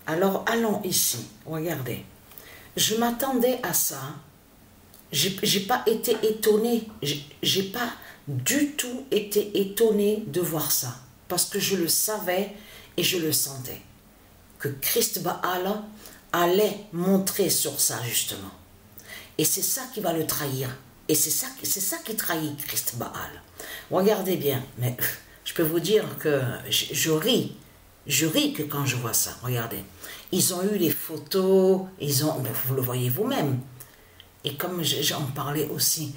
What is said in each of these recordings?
Alors, allons ici. Regardez. Je m'attendais à ça. J'ai pas été étonnée. J'ai pas du tout été étonnée de voir ça. Parce que je le savais et je le sentais. Que Christ Baal allait montrer sur ça, justement. Et c'est ça qui va le trahir. Et c'est ça qui trahit Christ Baal. Regardez bien. Mais je peux vous dire que je ris. Je ris que quand je vois ça. Regardez. Ils ont eu les photos. Vous le voyez vous-même. Et comme j'en parlais aussi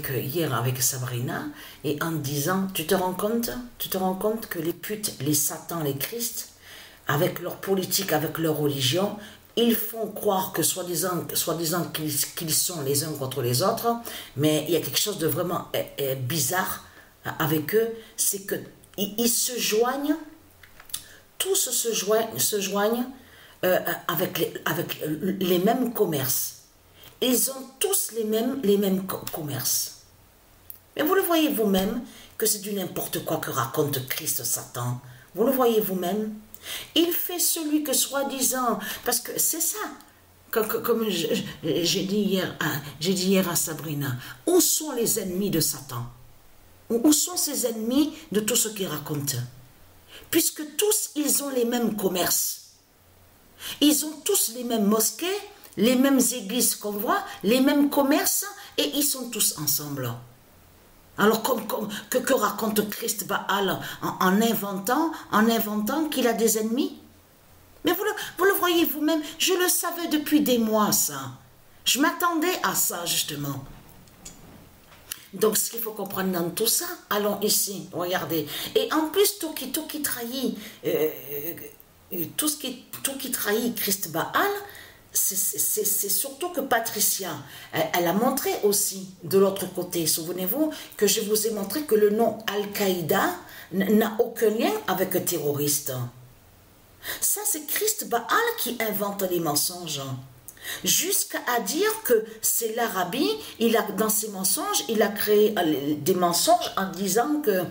hier avec Sabrina, et en disant, tu te rends compte que les putes, les satans, les Christ, avec leur politique, avec leur religion, ils font croire que soi-disant qu'ils sont les uns contre les autres, mais il y a quelque chose de vraiment bizarre avec eux, c'est que ils se joignent, tous se joignent avec les mêmes commerces. Ils ont tous les mêmes commerces. Mais vous le voyez vous-même que c'est du n'importe quoi que raconte Christ Satan. Vous le voyez vous-même. Il fait celui que soi-disant, parce que c'est ça, comme j'ai dit hier à Sabrina, où sont les ennemis de Satan? Où sont ces ennemis de tout ce qu'il raconte? Puisque tous, ils ont les mêmes commerces. Ils ont tous les mêmes mosquées, les mêmes églises qu'on voit, les mêmes commerces, et ils sont tous ensemble. Alors, que raconte Christ Baal en inventant qu'il a des ennemis? Mais vous le voyez vous-même, je le savais depuis des mois, ça. Je m'attendais à ça, justement. Donc, ce qu'il faut comprendre dans tout ça, allons ici, regardez. Et en plus, tout qui trahit, tout qui trahit Christ Baal, c'est surtout que Patricia, elle a montré aussi de l'autre côté. Souvenez-vous que je vous ai montré que le nom Al-Qaïda n'a aucun lien avec terroriste. Ça, c'est Christ Baal qui invente les mensonges. Jusqu'à dire que c'est l'Arabie, dans ses mensonges, il a créé des mensonges en disant que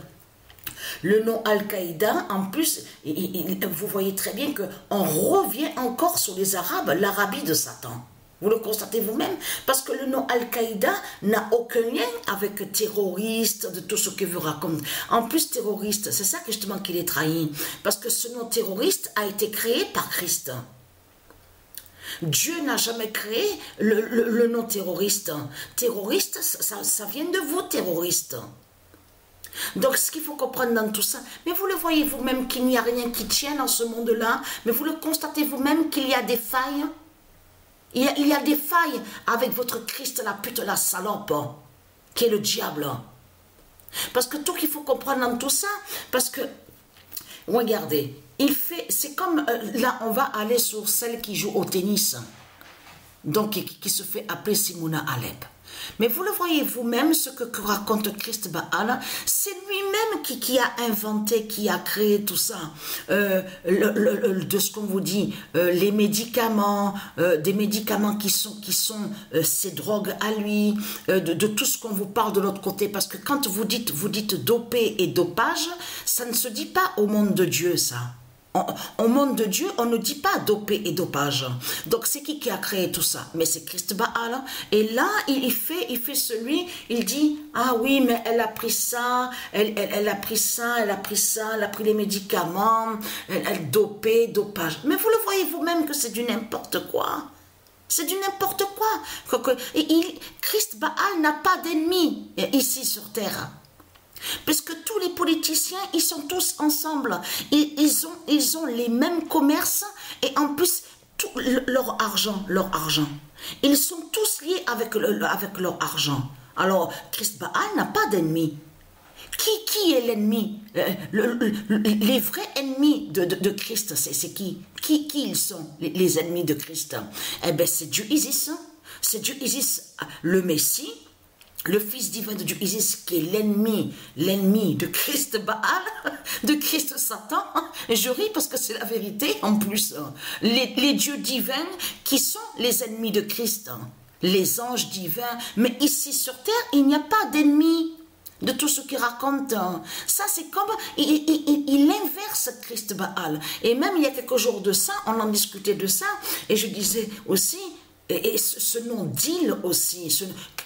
le nom Al-Qaïda, en plus, vous voyez très bien qu'on revient encore sur les Arabes, l'Arabie de Satan. Vous le constatez vous-même, parce que le nom Al-Qaïda n'a aucun lien avec terroriste, de tout ce que vous raconte. En plus, terroriste, c'est ça justement qu'il est trahi, parce que ce nom terroriste a été créé par Christ. Dieu n'a jamais créé le nom terroriste. Terroriste, ça vient de vous, terroriste. Donc, ce qu'il faut comprendre dans tout ça, mais vous le voyez vous-même qu'il n'y a rien qui tient dans ce monde-là, mais vous le constatez vous-même qu'il y a des failles. Il y a des failles avec votre Christ, la pute, la salope, qui est le diable. Parce que tout qu'il faut comprendre dans tout ça, parce que, regardez, c'est comme, là, on va aller sur celle qui joue au tennis, donc qui se fait appeler Simona Alep. Mais vous le voyez vous-même, ce que raconte Christ Baal, c'est lui-même qui a inventé, qui a créé tout ça. De ce qu'on vous dit, les médicaments, des médicaments qui sont ces drogues à lui, de tout ce qu'on vous parle de l'autre côté. Parce que quand vous dites dopé et dopage, ça ne se dit pas au monde de Dieu, ça. Au monde de Dieu, on ne dit pas dopé et dopage. Donc, c'est qui a créé tout ça? Mais c'est Christ Baal. Et là, il fait celui, il dit, ah oui, mais elle a pris ça, elle a pris ça, elle a pris ça, elle a pris les médicaments, elle dopé, dopage. Mais vous le voyez vous-même que c'est du n'importe quoi. C'est du n'importe quoi. Christ Baal n'a pas d'ennemis ici sur terre. Parce que tous les politiciens, ils sont tous ensemble. Ils ont les mêmes commerces et en plus, tout leur argent. Ils sont tous liés avec leur argent. Alors, Christ Baal n'a pas d'ennemis. Qui est l'ennemi? Les vrais ennemis de Christ, c'est qui? Qui ils sont, les ennemis de Christ? Eh bien, c'est Dieu Isis. C'est Dieu Isis, le Messie. Le fils divin de Dieu Isis, qui est l'ennemi de Christ Baal, de Christ Satan. Et je ris parce que c'est la vérité en plus. Les dieux divins qui sont les ennemis de Christ. Les anges divins. Mais ici sur terre, il n'y a pas d'ennemis. de tout ce qu'il raconte. Ça, c'est comme, il inverse Christ Baal. Et même il y a quelques jours de ça, on en discutait de ça, et je disais aussi, et ce nom deal aussi,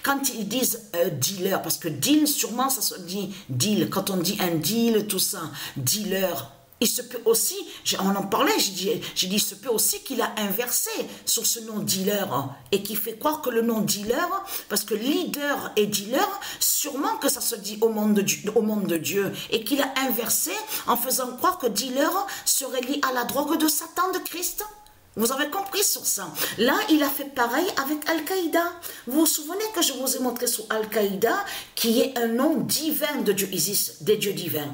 quand ils disent dealer, parce que deal, sûrement ça se dit deal, quand on dit un deal, tout ça, dealer, il se peut aussi, on en parlait, j'ai dit, il se peut aussi qu'il a inversé sur ce nom dealer et qui fait croire que le nom dealer, parce que leader et dealer, sûrement que ça se dit au monde de Dieu et qu'il a inversé en faisant croire que dealer serait lié à la drogue de Satan de Christ. Vous avez compris sur ça. Là, il a fait pareil avec Al-Qaïda. Vous vous souvenez que je vous ai montré sur Al-Qaïda qui est un nom divin de Dieu Isis, des dieux divins.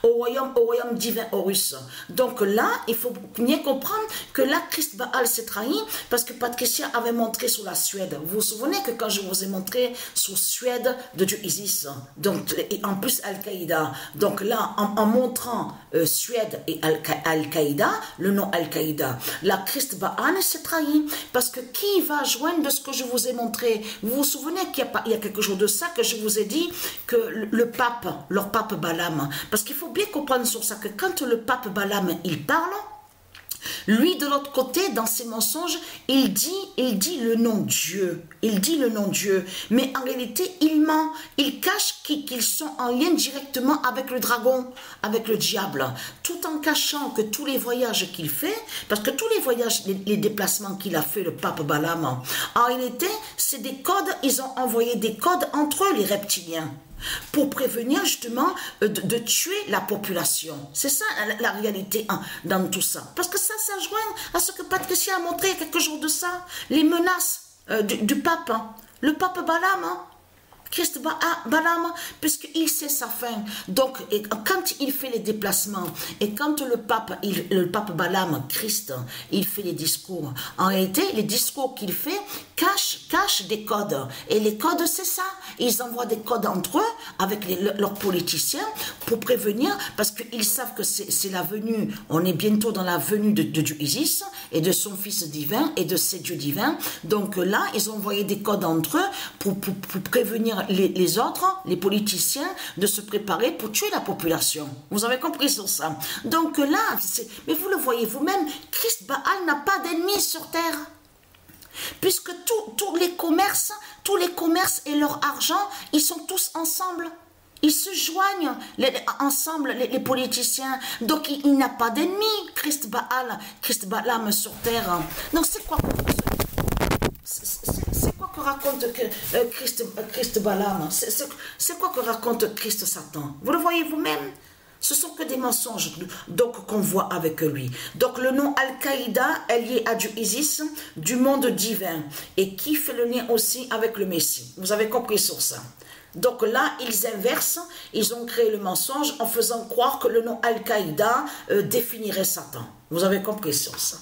Au royaume divin Horus. Donc là, il faut bien comprendre que là, Christ Baal s'est trahi parce que Patricia avait montré sur la Suède. Vous vous souvenez que quand je vous ai montré sur Suède de Dieu Isis, donc, et en plus Al-Qaïda, donc là, en montrant Suède et Al-Qaïda, le nom Al-Qaïda, là, Christ Baal s'est trahi parce que qui va joindre de ce que je vous ai montré? Vous vous souvenez qu'il y a quelque chose de ça que je vous ai dit que le pape, leur pape Balaam, parce qu'il faut bien comprendre sur ça que quand le pape Balaam il parle, lui de l'autre côté dans ses mensonges il dit le nom Dieu, il dit le nom Dieu, mais en réalité il ment, il cache qu'ils sont en lien directement avec le dragon, avec le diable, tout en cachant que tous les voyages qu'il fait, parce que tous les voyages, les déplacements qu'il a fait le pape Balaam, en réalité c'est des codes, ils ont envoyé des codes entre eux les reptiliens pour prévenir justement de tuer la population. C'est ça la réalité dans tout ça. Parce que ça joint à ce que Patricia a montré il y a quelques jours de ça, les menaces du pape, le pape Balaam, Christ Balaam, puisqu'il sait sa fin. Donc, quand il fait les déplacements, et quand le pape Balaam, Christ, il fait les discours, en réalité, les discours qu'il fait cachent des codes. Et les codes, c'est ça. Ils envoient des codes entre eux, avec leurs politiciens, pour prévenir, parce qu'ils savent que c'est la venue, on est bientôt dans la venue de Dieu Isis, et de son fils divin, et de ses dieux divins. Donc là, ils ont envoyé des codes entre eux, pour prévenir les autres, les politiciens, de se préparer pour tuer la population. Vous avez compris sur ça. Donc là, mais vous le voyez vous-même, Christ Baal n'a pas d'ennemis sur terre. Puisque tous les commerces et leur argent, ils sont tous ensemble. Ils se joignent ensemble, les politiciens. Donc il n'a pas d'ennemis, Christ Balaam sur terre. Donc c'est quoi que raconte Christ Balaam? C'est quoi que raconte Christ Satan? Vous le voyez vous-même? Ce sont que des mensonges donc qu'on voit avec lui. Donc le nom Al-Qaïda est lié à Dieu Isis, du monde divin, et qui fait le lien aussi avec le Messie. Vous avez compris sur ça? Donc là, ils inversent, ils ont créé le mensonge en faisant croire que le nom Al-Qaïda définirait Satan. Vous avez compris sur ça?